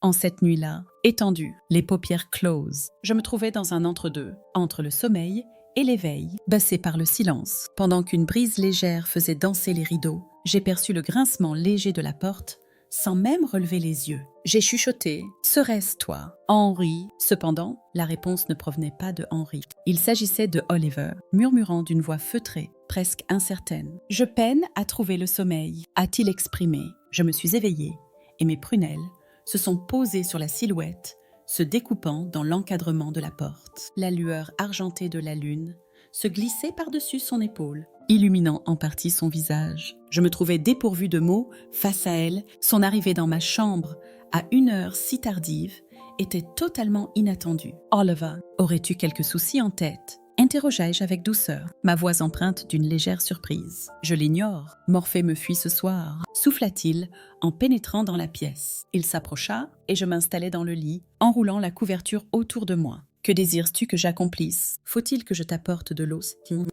En cette nuit-là, étendue, les paupières closes, je me trouvais dans un entre-deux, entre le sommeil et l'éveil, bassé par le silence. Pendant qu'une brise légère faisait danser les rideaux, j'ai perçu le grincement léger de la porte, sans même relever les yeux. J'ai chuchoté « Serait-ce toi, Henry ?» Cependant, la réponse ne provenait pas de Henry. Il s'agissait de Oliver, murmurant d'une voix feutrée, presque incertaine. « Je peine à trouver le sommeil », a-t-il exprimé. Je me suis éveillée, et mes prunelles se sont posées sur la silhouette, se découpant dans l'encadrement de la porte. La lueur argentée de la lune se glissait par-dessus son épaule, illuminant en partie son visage. Je me trouvais dépourvue de mots face à elle. Son arrivée dans ma chambre à une heure si tardive était totalement inattendue. « Oliver, aurais-tu quelques soucis en tête ?» interrogeai-je avec douceur, ma voix empreinte d'une légère surprise. « Je l'ignore. Morphée me fuit ce soir », souffla-t-il en pénétrant dans la pièce. Il s'approcha et je m'installai dans le lit, enroulant la couverture autour de moi. « Que désires-tu que j'accomplisse ? Faut-il que je t'apporte de l'eau ?»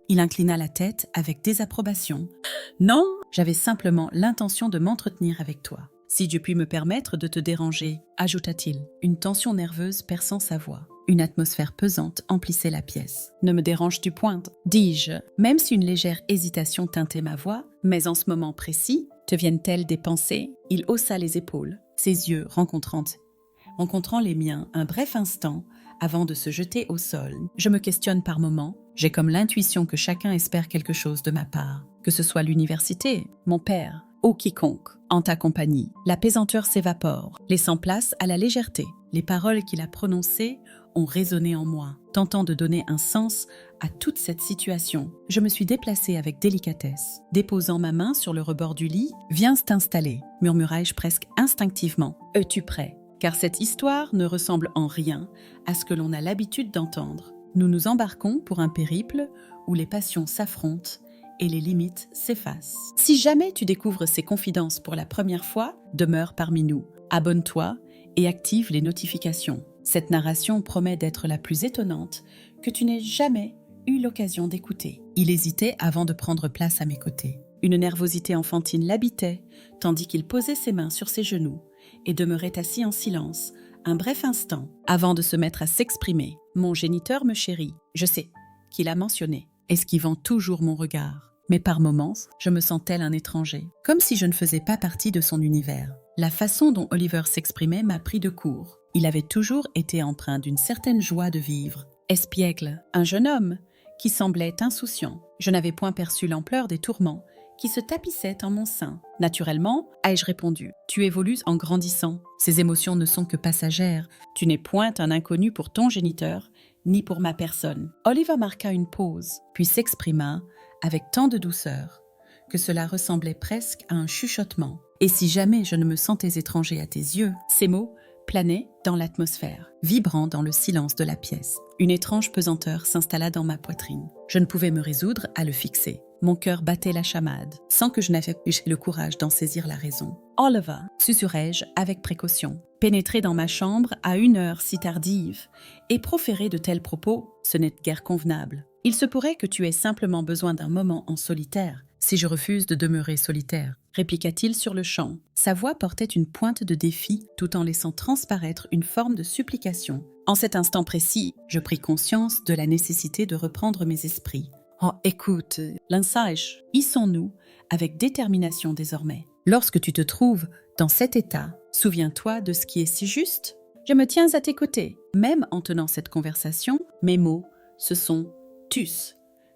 Il inclina la tête avec désapprobation. « Non, j'avais simplement l'intention de m'entretenir avec toi. Si Dieu puis me permettre de te déranger, » ajouta-t-il, une tension nerveuse perçant sa voix. Une atmosphère pesante emplissait la pièce. « Ne me déranges-tu point ?» dis-je, même si une légère hésitation teintait ma voix. « Mais en ce moment précis, te viennent-elles des pensées ?» Il haussa les épaules, ses yeux rencontrant les miens un bref instant avant de se jeter au sol. Je me questionne par moments. J'ai comme l'intuition que chacun espère quelque chose de ma part, que ce soit l'université, mon père ou quiconque. En ta compagnie, la pesanteur s'évapore, laissant place à la légèreté. Les paroles qu'il a prononcées ont résonné en moi, tentant de donner un sens à toute cette situation. Je me suis déplacée avec délicatesse, déposant ma main sur le rebord du lit. « Viens t'installer », murmurai-je presque instinctivement. « Es-tu prêt ? Car cette histoire ne ressemble en rien à ce que l'on a l'habitude d'entendre. Nous nous embarquons pour un périple où les passions s'affrontent et les limites s'effacent. Si jamais tu découvres ces confidences pour la première fois, demeure parmi nous. Abonne-toi et active les notifications. Cette narration promet d'être la plus étonnante que tu n'aies jamais eu l'occasion d'écouter. » Il hésitait avant de prendre place à mes côtés. Une nervosité enfantine l'habitait, tandis qu'il posait ses mains sur ses genoux et demeurait assis en silence un bref instant avant de se mettre à s'exprimer. « Mon géniteur me chérit, je sais qu'il a mentionné, esquivant toujours mon regard. Mais par moments, je me sens tel un étranger, comme si je ne faisais pas partie de son univers. » La façon dont Oliver s'exprimait m'a pris de court. Il avait toujours été empreint d'une certaine joie de vivre. Espiègle, un jeune homme qui semblait insouciant. Je n'avais point perçu l'ampleur des tourments qui se tapissaient en mon sein. « Naturellement, » ai-je répondu, « tu évolues en grandissant. Ces émotions ne sont que passagères. Tu n'es point un inconnu pour ton géniteur, ni pour ma personne. » Oliver marqua une pause, puis s'exprima avec tant de douceur que cela ressemblait presque à un chuchotement. « Et si jamais je ne me sentais étranger à tes yeux ?» Ces mots planaient dans l'atmosphère, vibrant dans le silence de la pièce. Une étrange pesanteur s'installa dans ma poitrine. Je ne pouvais me résoudre à le fixer. Mon cœur battait la chamade, sans que je n'avais eu le courage d'en saisir la raison. « Oliver » susurrai-je avec précaution. Pénétrer dans ma chambre à une heure si tardive et proférer de tels propos, ce n'est guère convenable. Il se pourrait que tu aies simplement besoin d'un moment en solitaire, si je refuse de demeurer solitaire, répliqua-t-il sur le champ. Sa voix portait une pointe de défi tout en laissant transparaître une forme de supplication. En cet instant précis, je pris conscience de la nécessité de reprendre mes esprits. « Oh, écoute, l'insage, hissons-nous avec détermination désormais. Lorsque tu te trouves dans cet état, souviens-toi de ce qui est si juste. Je me tiens à tes côtés. » Même en tenant cette conversation, mes mots se sont tus.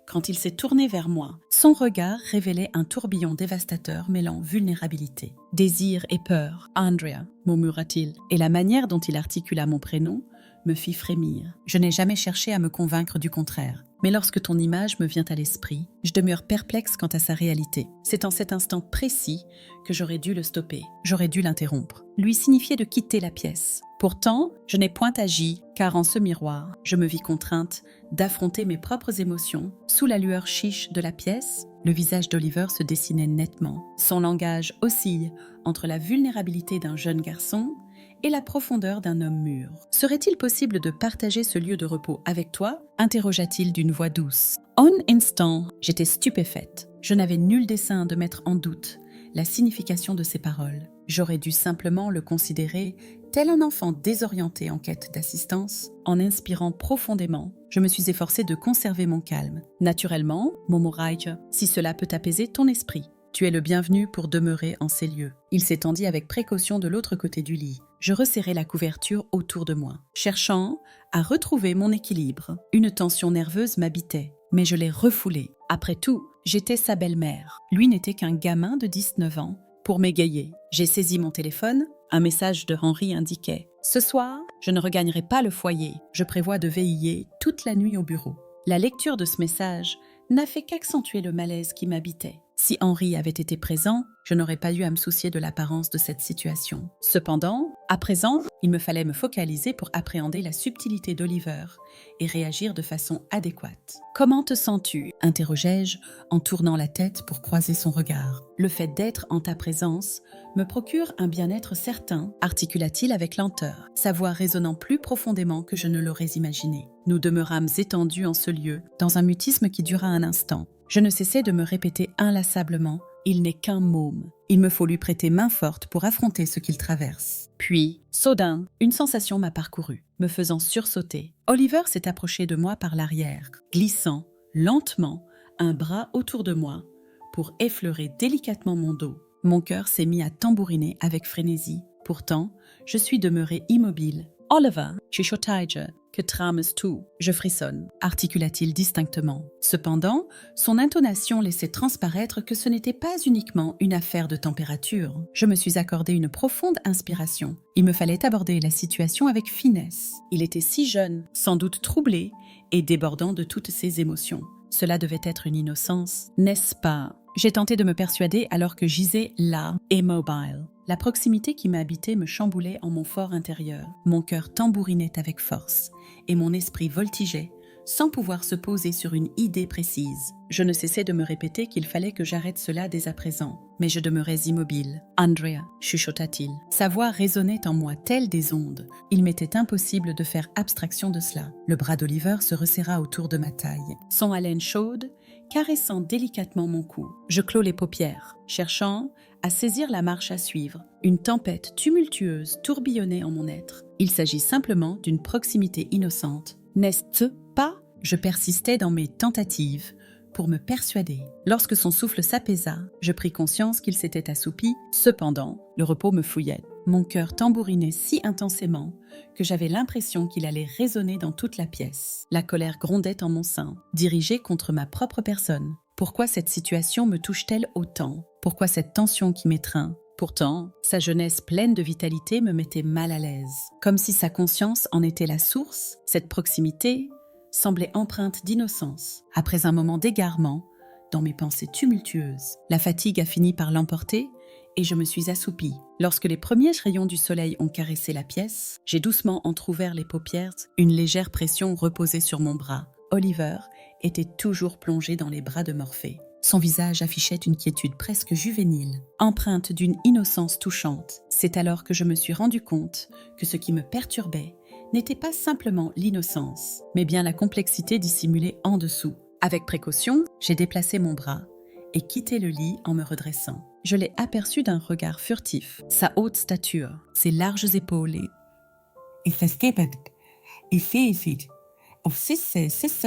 Quand il s'est tourné vers moi, son regard révélait un tourbillon dévastateur mêlant vulnérabilité, désir et peur. « Andrea » murmura-t-il, et la manière dont il articula mon prénom me fit frémir. Je n'ai jamais cherché à me convaincre du contraire. Mais lorsque ton image me vient à l'esprit, je demeure perplexe quant à sa réalité. C'est en cet instant précis que j'aurais dû le stopper, j'aurais dû l'interrompre, lui signifier de quitter la pièce. Pourtant, je n'ai point agi, car en ce miroir, je me vis contrainte d'affronter mes propres émotions. Sous la lueur chiche de la pièce, le visage d'Oliver se dessinait nettement. Son langage oscille entre la vulnérabilité d'un jeune garçon et la profondeur d'un homme mûr. « Serait-il possible de partager ce lieu de repos avec toi ?» interrogea-t-il d'une voix douce. En instant, j'étais stupéfaite. Je n'avais nul dessein de mettre en doute la signification de ces paroles. J'aurais dû simplement le considérer Tel un enfant désorienté en quête d'assistance, en inspirant profondément, je me suis efforcée de conserver mon calme. Naturellement, Momoraija, si cela peut apaiser ton esprit, tu es le bienvenu pour demeurer en ces lieux. Il s'étendit avec précaution de l'autre côté du lit. Je resserrai la couverture autour de moi, cherchant à retrouver mon équilibre. Une tension nerveuse m'habitait, mais je l'ai refoulée. Après tout, j'étais sa belle-mère. Lui n'était qu'un gamin de 19 ans. Pour m'égayer, j'ai saisi mon téléphone. Un message de Henry indiquait « Ce soir, je ne regagnerai pas le foyer. Je prévois de veiller toute la nuit au bureau. » La lecture de ce message n'a fait qu'accentuer le malaise qui m'habitait. Si Henry avait été présent, je n'aurais pas eu à me soucier de l'apparence de cette situation. Cependant, à présent, il me fallait me focaliser pour appréhender la subtilité d'Oliver et réagir de façon adéquate. « Comment te sens-tu » interrogeai-je en tournant la tête pour croiser son regard. « Le fait d'être en ta présence me procure un bien-être certain » articula-t-il avec lenteur, sa voix résonnant plus profondément que je ne l'aurais imaginé. Nous demeurâmes étendus en ce lieu, dans un mutisme qui dura un instant. Je ne cessais de me répéter inlassablement « Il n'est qu'un môme. Il me faut lui prêter main forte pour affronter ce qu'il traverse. » Puis, soudain, une sensation m'a parcouru, me faisant sursauter. Oliver s'est approché de moi par l'arrière, glissant, lentement, un bras autour de moi pour effleurer délicatement mon dos. Mon cœur s'est mis à tambouriner avec frénésie. Pourtant, je suis demeurée immobile. « Oliver, chuchotai-je, que trames-tu » je frissonne, articula-t-il distinctement. Cependant, son intonation laissait transparaître que ce n'était pas uniquement une affaire de température. Je me suis accordé une profonde inspiration. Il me fallait aborder la situation avec finesse. Il était si jeune, sans doute troublé et débordant de toutes ses émotions. Cela devait être une innocence, n'est-ce pas ? J'ai tenté de me persuader alors que gisais là, immobile. La proximité qui m'habitait me chamboulait en mon fort intérieur. Mon cœur tambourinait avec force et mon esprit voltigeait sans pouvoir se poser sur une idée précise. Je ne cessais de me répéter qu'il fallait que j'arrête cela dès à présent, mais je demeurais immobile. « Andrea » chuchota-t-il. Sa voix résonnait en moi telle des ondes. Il m'était impossible de faire abstraction de cela. Le bras d'Oliver se resserra autour de ma taille. Son haleine chaude caressant délicatement mon cou. Je clos les paupières, cherchant à saisir la marche à suivre. Une tempête tumultueuse tourbillonnait en mon être. Il s'agit simplement d'une proximité innocente. N'est-ce pas ? Je persistais dans mes tentatives pour me persuader. Lorsque son souffle s'apaisa, je pris conscience qu'il s'était assoupi. Cependant, le repos me fouillait. Mon cœur tambourinait si intensément que j'avais l'impression qu'il allait résonner dans toute la pièce. La colère grondait en mon sein, dirigée contre ma propre personne. Pourquoi cette situation me touche-t-elle autant ? Pourquoi cette tension qui m'étreint ? Pourtant, sa jeunesse pleine de vitalité me mettait mal à l'aise. Comme si sa conscience en était la source, cette proximité semblait empreinte d'innocence. Après un moment d'égarement, dans mes pensées tumultueuses, la fatigue a fini par l'emporter et je me suis assoupie. Lorsque les premiers rayons du soleil ont caressé la pièce, j'ai doucement entrouvert les paupières, une légère pression reposait sur mon bras. Oliver était toujours plongé dans les bras de Morphée. Son visage affichait une quiétude presque juvénile, empreinte d'une innocence touchante. C'est alors que je me suis rendu compte que ce qui me perturbait n'était pas simplement l'innocence, mais bien la complexité dissimulée en dessous. Avec précaution, j'ai déplacé mon bras et quitté le lit en me redressant. Je l'ai aperçu d'un regard furtif. Sa haute stature, ses larges épaules et sa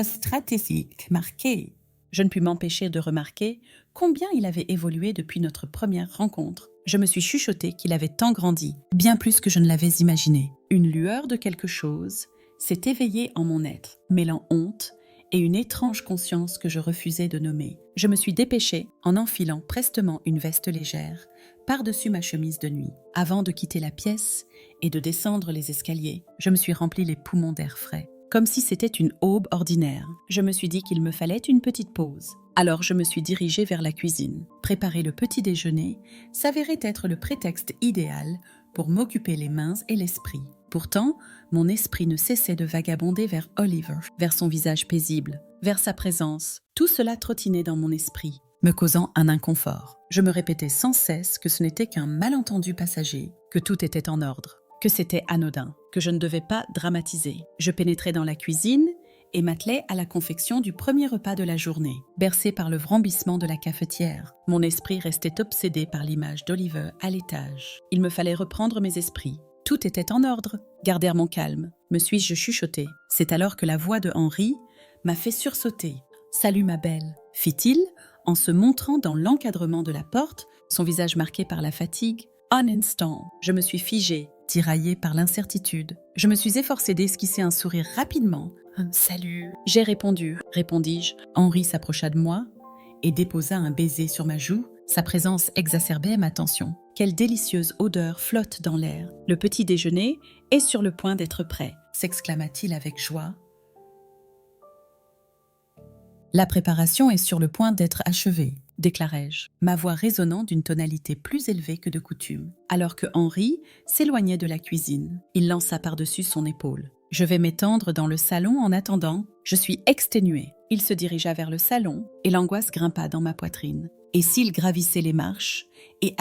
stratégique marquée. Je ne pus m'empêcher de remarquer combien il avait évolué depuis notre première rencontre. Je me suis chuchoté qu'il avait tant grandi, bien plus que je ne l'avais imaginé. Une lueur de quelque chose s'est éveillée en mon être, mêlant honte et une étrange conscience que je refusais de nommer. Je me suis dépêchée en enfilant prestement une veste légère par-dessus ma chemise de nuit. Avant de quitter la pièce et de descendre les escaliers, je me suis rempli les poumons d'air frais. Comme si c'était une aube ordinaire. Je me suis dit qu'il me fallait une petite pause. Alors je me suis dirigée vers la cuisine. Préparer le petit déjeuner s'avérait être le prétexte idéal pour m'occuper les mains et l'esprit. Pourtant, mon esprit ne cessait de vagabonder vers Oliver, vers son visage paisible, vers sa présence. Tout cela trottinait dans mon esprit, me causant un inconfort. Je me répétais sans cesse que ce n'était qu'un malentendu passager, que tout était en ordre, que c'était anodin, que je ne devais pas dramatiser. Je pénétrais dans la cuisine et m'attelais à la confection du premier repas de la journée, bercé par le vrombissement de la cafetière. Mon esprit restait obsédé par l'image d'Oliver à l'étage. Il me fallait reprendre mes esprits, Tout était en ordre. Gardèrent mon calme. Me suis-je chuchoté. C'est alors que la voix de Henri m'a fait sursauter. « Salut ma belle », fit-il, en se montrant dans l'encadrement de la porte, son visage marqué par la fatigue. Un instant, je me suis figée, tiraillée par l'incertitude. Je me suis efforcée d'esquisser un sourire rapidement. « Salut », j'ai répondu, répondis-je. Henri s'approcha de moi et déposa un baiser sur ma joue. Sa présence exacerbait ma tension. Quelle délicieuse odeur flotte dans l'air. Le petit déjeuner est sur le point d'être prêt, s'exclama-t-il avec joie. La préparation est sur le point d'être achevée, déclarai-je, ma voix résonnant d'une tonalité plus élevée que de coutume. Alors que Henri s'éloignait de la cuisine, il lança par-dessus son épaule. Je vais m'étendre dans le salon en attendant. Je suis exténuée. Il se dirigea vers le salon et l'angoisse grimpa dans ma poitrine. Et s'il gravissait les marches et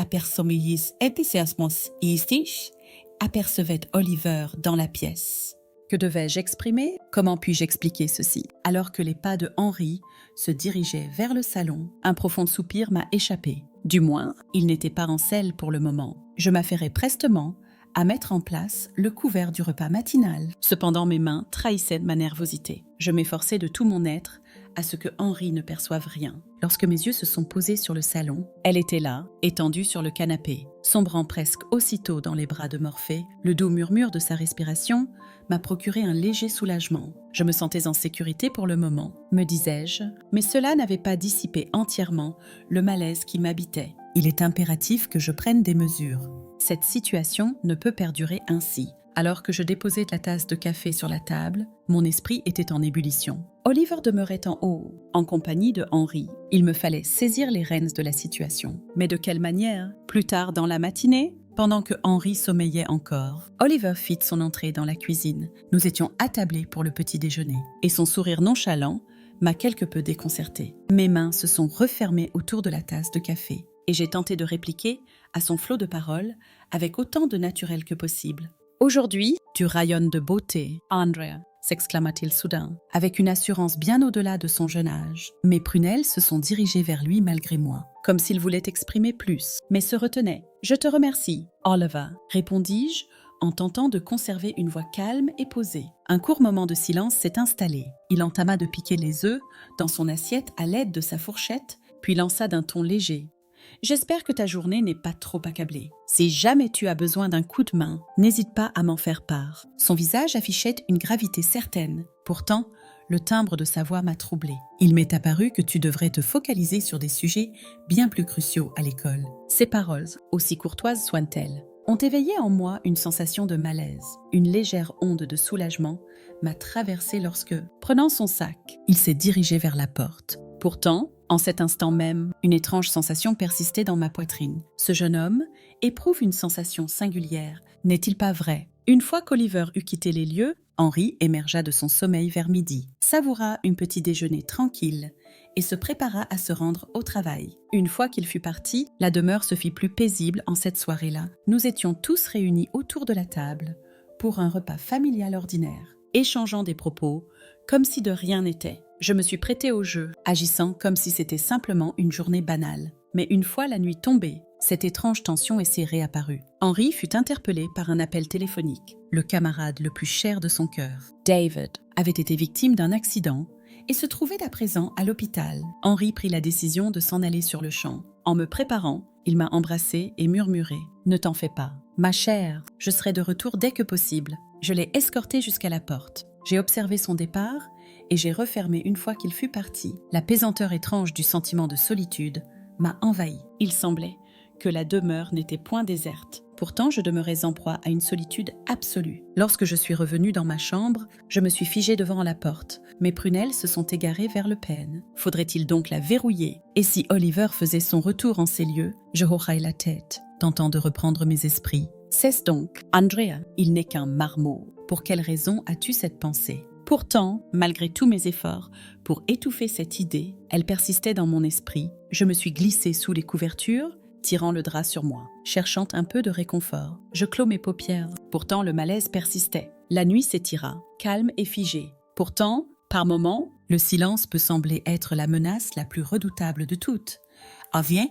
apercevait Oliver dans la pièce. Que devais-je exprimer? Comment puis-je expliquer ceci? Alors que les pas de Henri se dirigeaient vers le salon, un profond soupir m'a échappé. Du moins, il n'était pas en selle pour le moment. Je m'affairai prestement à mettre en place le couvert du repas matinal. Cependant, mes mains trahissaient ma nervosité. Je m'efforçais de tout mon être à ce que Henri ne perçoive rien. Lorsque mes yeux se sont posés sur le salon, elle était là, étendue sur le canapé. Sombrant presque aussitôt dans les bras de Morphée, le doux murmure de sa respiration m'a procuré un léger soulagement. Je me sentais en sécurité pour le moment, me disais-je, mais cela n'avait pas dissipé entièrement le malaise qui m'habitait. Il est impératif que je prenne des mesures. Cette situation ne peut perdurer ainsi. Alors que je déposais la tasse de café sur la table, mon esprit était en ébullition. Oliver demeurait en haut, en compagnie de Henri. Il me fallait saisir les rênes de la situation. Mais de quelle manière? Plus tard dans la matinée, pendant que Henri sommeillait encore, Oliver fit son entrée dans la cuisine. Nous étions attablés pour le petit déjeuner, et son sourire nonchalant m'a quelque peu déconcertée. Mes mains se sont refermées autour de la tasse de café, et j'ai tenté de répliquer à son flot de paroles avec autant de naturel que possible. « Aujourd'hui, tu rayonnes de beauté, Andrea », s'exclama-t-il soudain, avec une assurance bien au-delà de son jeune âge. Mes prunelles se sont dirigées vers lui malgré moi, comme s'il voulait exprimer plus, mais se retenait. « Je te remercie, Oliver », répondis-je, en tentant de conserver une voix calme et posée. Un court moment de silence s'est installé. Il entama de piquer les œufs dans son assiette à l'aide de sa fourchette, puis lança d'un ton léger. « J'espère que ta journée n'est pas trop accablée. Si jamais tu as besoin d'un coup de main, n'hésite pas à m'en faire part. » Son visage affichait une gravité certaine. Pourtant, le timbre de sa voix m'a troublée. « Il m'est apparu que tu devrais te focaliser sur des sujets bien plus cruciaux à l'école. » Ces paroles, aussi courtoises soient-elles, ont éveillé en moi une sensation de malaise. Une légère onde de soulagement m'a traversée lorsque, prenant son sac, il s'est dirigé vers la porte. Pourtant, en cet instant même, une étrange sensation persistait dans ma poitrine. Ce jeune homme éprouve une sensation singulière, n'est-il pas vrai? Une fois qu'Oliver eut quitté les lieux, Henri émergea de son sommeil vers midi, savoura un petit déjeuner tranquille et se prépara à se rendre au travail. Une fois qu'il fut parti, la demeure se fit plus paisible en cette soirée-là. Nous étions tous réunis autour de la table pour un repas familial ordinaire, échangeant des propos comme si de rien n'était. Je me suis prêtée au jeu, agissant comme si c'était simplement une journée banale. Mais une fois la nuit tombée, cette étrange tension s'est réapparue. Henri fut interpellé par un appel téléphonique. Le camarade le plus cher de son cœur, David, avait été victime d'un accident et se trouvait à présent à l'hôpital. Henri prit la décision de s'en aller sur le champ. En me préparant, il m'a embrassée et murmuré « Ne t'en fais pas. Ma chère, je serai de retour dès que possible. » Je l'ai escorté jusqu'à la porte. J'ai observé son départ et j'ai refermé une fois qu'il fut parti. La pesanteur étrange du sentiment de solitude m'a envahi. Il semblait que la demeure n'était point déserte. Pourtant, je demeurais en proie à une solitude absolue. Lorsque je suis revenue dans ma chambre, je me suis figée devant la porte. Mes prunelles se sont égarées vers le pêne. Faudrait-il donc la verrouiller? Et si Oliver faisait son retour en ces lieux, je hochai la tête, tentant de reprendre mes esprits. Cesse donc, Andrea, il n'est qu'un marmot. Pour quelle raison as-tu cette pensée? Pourtant, malgré tous mes efforts pour étouffer cette idée, elle persistait dans mon esprit. Je me suis glissée sous les couvertures, tirant le drap sur moi, cherchant un peu de réconfort. Je clos mes paupières. Pourtant, le malaise persistait. La nuit s'étira, calme et figée. Pourtant, par moments, le silence peut sembler être la menace la plus redoutable de toutes. « Ah, viens !»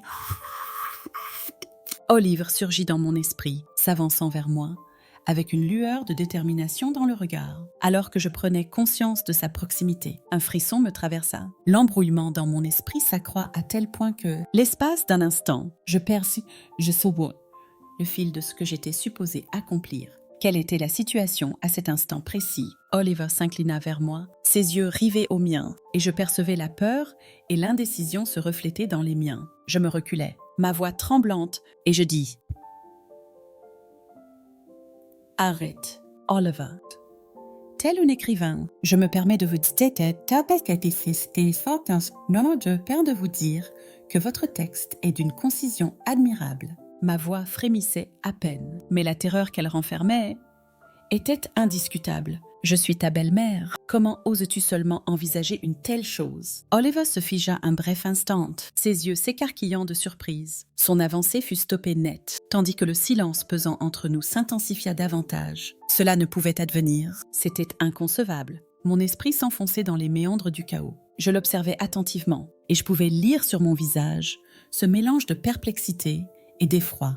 Oliver surgit dans mon esprit, s'avançant vers moi, avec une lueur de détermination dans le regard. Alors que je prenais conscience de sa proximité, un frisson me traversa. L'embrouillement dans mon esprit s'accroît à tel point que, l'espace d'un instant, je sauve le fil de ce que j'étais supposé accomplir. Quelle était la situation à cet instant précis? Oliver s'inclina vers moi, ses yeux rivés aux miens, et je percevais la peur et l'indécision se refléter dans les miens. Je me reculai, ma voix tremblante, et je dis « Arrête, Oliver. » Tel un écrivain, je me permets de vous dire de vous dire que votre texte est d'une concision admirable. Ma voix frémissait à peine, mais la terreur qu'elle renfermait était indiscutable. Je suis ta belle-mère. Comment oses-tu seulement envisager une telle chose? Oliver se figea un bref instant, ses yeux s'écarquillant de surprise. Son avancée fut stoppée net, tandis que le silence pesant entre nous s'intensifia davantage. Cela ne pouvait advenir. C'était inconcevable. Mon esprit s'enfonçait dans les méandres du chaos. Je l'observais attentivement, et je pouvais lire sur mon visage ce mélange de perplexité et d'effroi,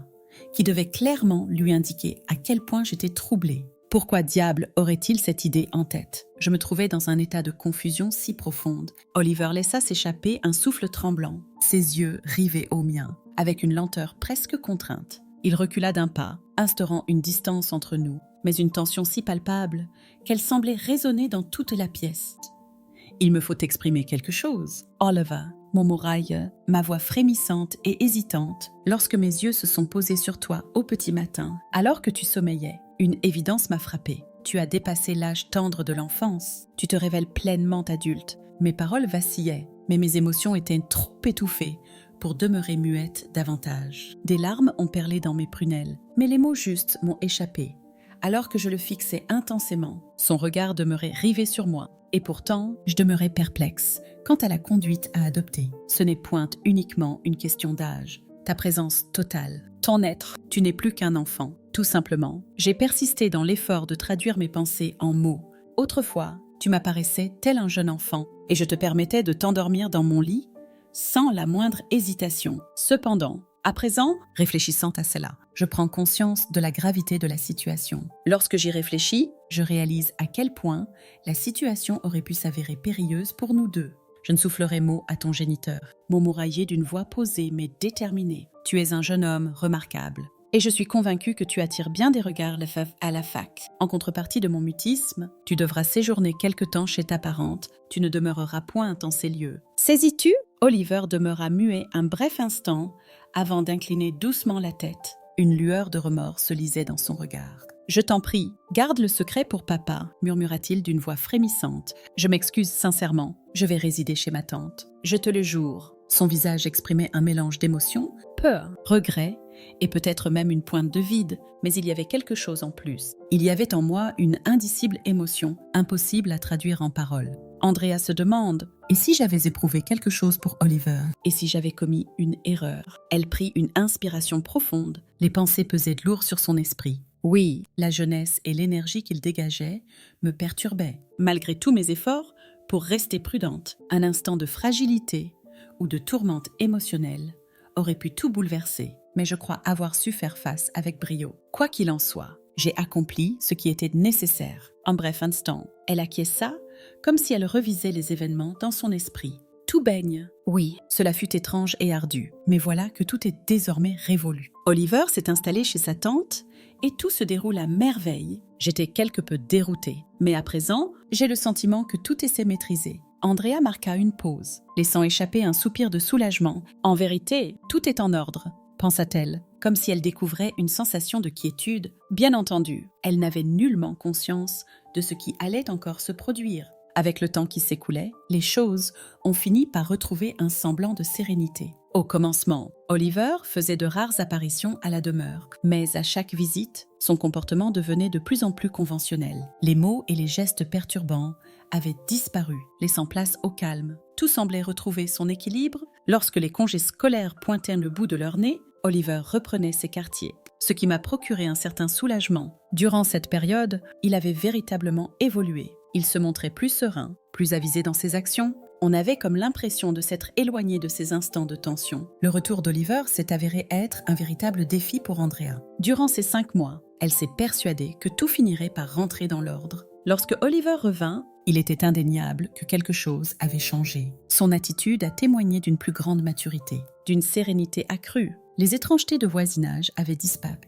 qui devait clairement lui indiquer à quel point j'étais troublée. Pourquoi diable aurait-il cette idée en tête? Je me trouvais dans un état de confusion si profonde. Oliver laissa s'échapper un souffle tremblant, ses yeux rivés aux miens, avec une lenteur presque contrainte. Il recula d'un pas, instaurant une distance entre nous, mais une tension si palpable qu'elle semblait résonner dans toute la pièce. « Il me faut exprimer quelque chose, Oliver », murmura-t-il, ma voix frémissante et hésitante, lorsque mes yeux se sont posés sur toi au petit matin, alors que tu sommeillais. Une évidence m'a frappée. Tu as dépassé l'âge tendre de l'enfance. Tu te révèles pleinement adulte. Mes paroles vacillaient, mais mes émotions étaient trop étouffées pour demeurer muette davantage. Des larmes ont perlé dans mes prunelles, mais les mots justes m'ont échappé. Alors que je le fixais intensément, son regard demeurait rivé sur moi. Et pourtant, je demeurais perplexe quant à la conduite à adopter. Ce n'est point uniquement une question d'âge. Ta présence totale, ton être, tu n'es plus qu'un enfant. Tout simplement, j'ai persisté dans l'effort de traduire mes pensées en mots. Autrefois, tu m'apparaissais tel un jeune enfant, et je te permettais de t'endormir dans mon lit sans la moindre hésitation. Cependant, à présent, réfléchissant à cela, je prends conscience de la gravité de la situation. Lorsque j'y réfléchis, je réalise à quel point la situation aurait pu s'avérer périlleuse pour nous deux. Je ne soufflerai mot à ton géniteur, murmura-t-il d'une voix posée mais déterminée. Tu es un jeune homme remarquable. Et je suis convaincue que tu attires bien des regards à la fac. En contrepartie de mon mutisme, tu devras séjourner quelque temps chez ta parente. Tu ne demeureras point en ces lieux. Saisis-tu? Oliver demeura muet un bref instant avant d'incliner doucement la tête. Une lueur de remords se lisait dans son regard. « Je t'en prie, garde le secret pour papa, » murmura-t-il d'une voix frémissante. « Je m'excuse sincèrement, je vais résider chez ma tante. Je te le jure. » Son visage exprimait un mélange d'émotions, peur, regret, et peut-être même une pointe de vide, mais il y avait quelque chose en plus. Il y avait en moi une indicible émotion, impossible à traduire en paroles. Andrea se demande « Et si j'avais éprouvé quelque chose pour Oliver? Et si j'avais commis une erreur ?» Elle prit une inspiration profonde, les pensées pesaient lourd sur son esprit. Oui, la jeunesse et l'énergie qu'il dégageait me perturbaient. Malgré tous mes efforts pour rester prudente, un instant de fragilité ou de tourmente émotionnelle aurait pu tout bouleverser. Mais je crois avoir su faire face avec brio. Quoi qu'il en soit, j'ai accompli ce qui était nécessaire. En bref instant, elle acquiesça, comme si elle revisait les événements dans son esprit. Tout baigne. Oui, cela fut étrange et ardu, mais voilà que tout est désormais révolu. Oliver s'est installé chez sa tante et tout se déroule à merveille. J'étais quelque peu déroutée, mais à présent, j'ai le sentiment que tout s'est maîtrisé. Andrea marqua une pause, laissant échapper un soupir de soulagement. En vérité, tout est en ordre, pensa-t-elle, comme si elle découvrait une sensation de quiétude. Bien entendu, elle n'avait nullement conscience de ce qui allait encore se produire. Avec le temps qui s'écoulait, les choses ont fini par retrouver un semblant de sérénité. Au commencement, Oliver faisait de rares apparitions à la demeure, mais à chaque visite, son comportement devenait de plus en plus conventionnel. Les mots et les gestes perturbants avaient disparu, laissant place au calme. Tout semblait retrouver son équilibre. Lorsque les congés scolaires pointaient le bout de leur nez, Oliver reprenait ses quartiers, ce qui m'a procuré un certain soulagement. Durant cette période, il avait véritablement évolué. Il se montrait plus serein, plus avisé dans ses actions. On avait comme l'impression de s'être éloigné de ces instants de tension. Le retour d'Oliver s'est avéré être un véritable défi pour Andrea. Durant ces 5 mois, Elle s'est persuadée que tout finirait par rentrer dans l'ordre. Lorsque Oliver revint, il était indéniable que quelque chose avait changé. Son attitude a témoigné d'une plus grande maturité, d'une sérénité accrue. Les étrangetés de voisinage avaient disparu.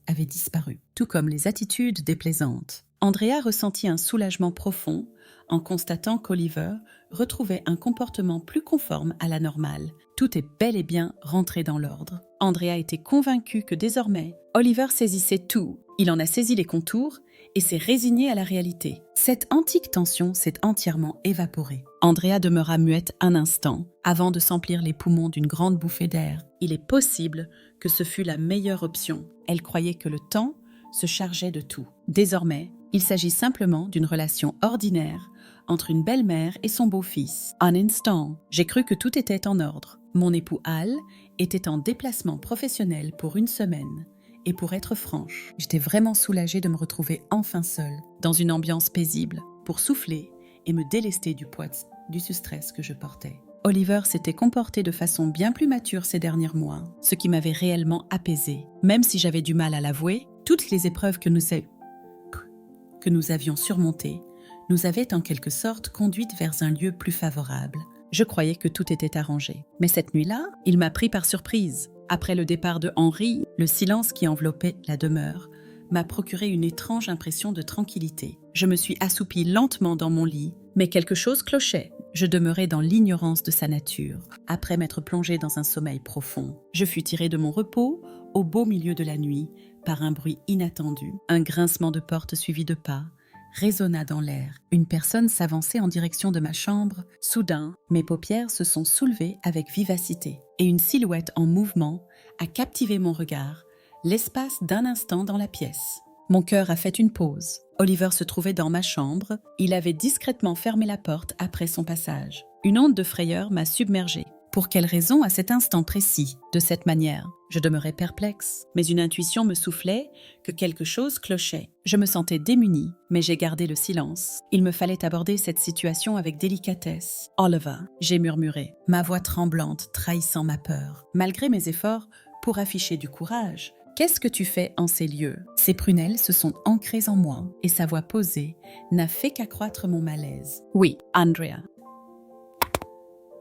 Avait disparu, tout comme les attitudes déplaisantes. Andrea ressentit un soulagement profond en constatant qu'Oliver retrouvait un comportement plus conforme à la normale. Tout est bel et bien rentré dans l'ordre. Andrea était convaincue que désormais, Oliver saisissait tout. Il en a saisi les contours et s'est résigné à la réalité. Cette antique tension s'est entièrement évaporée. Andrea demeura muette un instant, avant de s'emplir les poumons d'une grande bouffée d'air. Il est possible que ce fût la meilleure option. Elle croyait que le temps se chargeait de tout. Désormais, il s'agit simplement d'une relation ordinaire entre une belle-mère et son beau-fils. Un instant, j'ai cru que tout était en ordre. Mon époux Al était en déplacement professionnel pour 1 semaine. Et pour être franche, j'étais vraiment soulagée de me retrouver enfin seule, dans une ambiance paisible, pour souffler et me délester du poids du stress que je portais. Oliver s'était comporté de façon bien plus mature ces derniers mois, ce qui m'avait réellement apaisée. Même si j'avais du mal à l'avouer, toutes les épreuves que nous avions surmontées nous avaient en quelque sorte conduites vers un lieu plus favorable. Je croyais que tout était arrangé. Mais cette nuit-là, il m'a pris par surprise. Après le départ de Henry, le silence qui enveloppait la demeure m'a procuré une étrange impression de tranquillité. Je me suis assoupie lentement dans mon lit, mais quelque chose clochait. Je demeurais dans l'ignorance de sa nature. Après m'être plongée dans un sommeil profond, je fus tirée de mon repos au beau milieu de la nuit par un bruit inattendu. Un grincement de porte suivi de pas résonna dans l'air. Une personne s'avançait en direction de ma chambre. Soudain, mes paupières se sont soulevées avec vivacité et une silhouette en mouvement a captivé mon regard, l'espace d'un instant dans la pièce. Mon cœur a fait une pause. Oliver se trouvait dans ma chambre. Il avait discrètement fermé la porte après son passage. Une onde de frayeur m'a submergée. Pour quelle raison à cet instant précis, de cette manière? Je demeurais perplexe, mais une intuition me soufflait que quelque chose clochait. Je me sentais démunie, mais j'ai gardé le silence. Il me fallait aborder cette situation avec délicatesse. « Oliver », j'ai murmuré, ma voix tremblante trahissant ma peur. Malgré mes efforts pour afficher du courage, « Qu'est-ce que tu fais en ces lieux ?» Ses prunelles se sont ancrées en moi et sa voix posée n'a fait qu'accroître mon malaise. « Oui, Andrea. »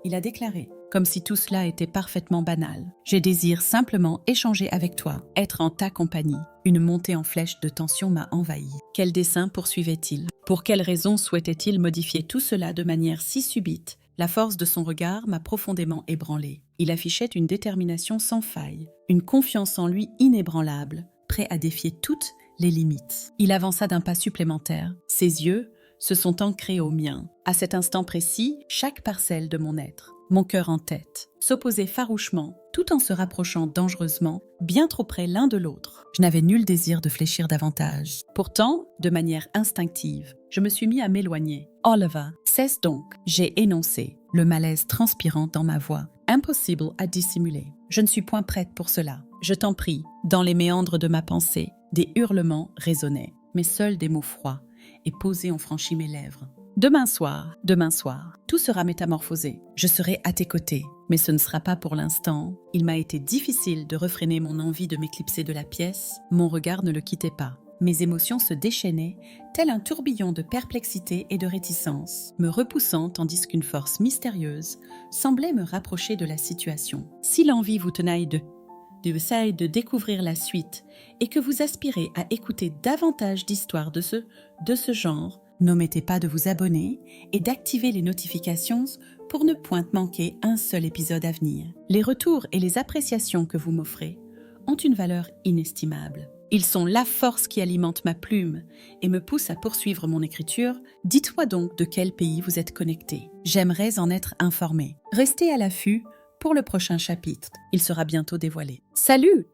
Il a déclaré, comme si tout cela était parfaitement banal. « Je désire simplement échanger avec toi, être en ta compagnie. » Une montée en flèche de tension m'a envahi. Quel dessein poursuivait-il? Pour quelle raison souhaitait-il modifier tout cela de manière si subite? La force de son regard m'a profondément ébranlée. Il affichait une détermination sans faille, une confiance en lui inébranlable, prêt à défier toutes les limites. Il avança d'un pas supplémentaire. Ses yeux se sont ancrés aux miens. À cet instant précis, chaque parcelle de mon être, mon cœur en tête, s'opposait farouchement, tout en se rapprochant dangereusement, bien trop près l'un de l'autre. Je n'avais nul désir de fléchir davantage. Pourtant, de manière instinctive, je me suis mis à m'éloigner. « Oliver, cesse donc !» j'ai énoncé, le malaise transpirant dans ma voix. Impossible à dissimuler. Je ne suis point prête pour cela. Je t'en prie. Dans les méandres de ma pensée, des hurlements résonnaient, mais seuls des mots froids et posés ont franchi mes lèvres. Demain soir, tout sera métamorphosé. Je serai à tes côtés, mais ce ne sera pas pour l'instant. Il m'a été difficile de refréner mon envie de m'éclipser de la pièce. Mon regard ne le quittait pas. Mes émotions se déchaînaient, tel un tourbillon de perplexité et de réticence, me repoussant tandis qu'une force mystérieuse semblait me rapprocher de la situation. Si l'envie vous tenaille de découvrir la suite et que vous aspirez à écouter davantage d'histoires de ce genre, n'omettez pas de vous abonner et d'activer les notifications pour ne point manquer un seul épisode à venir. Les retours et les appréciations que vous m'offrez ont une valeur inestimable. Ils sont la force qui alimente ma plume et me pousse à poursuivre mon écriture. Dites-moi donc de quel pays vous êtes connecté. J'aimerais en être informée. Restez à l'affût pour le prochain chapitre. Il sera bientôt dévoilé. Salut!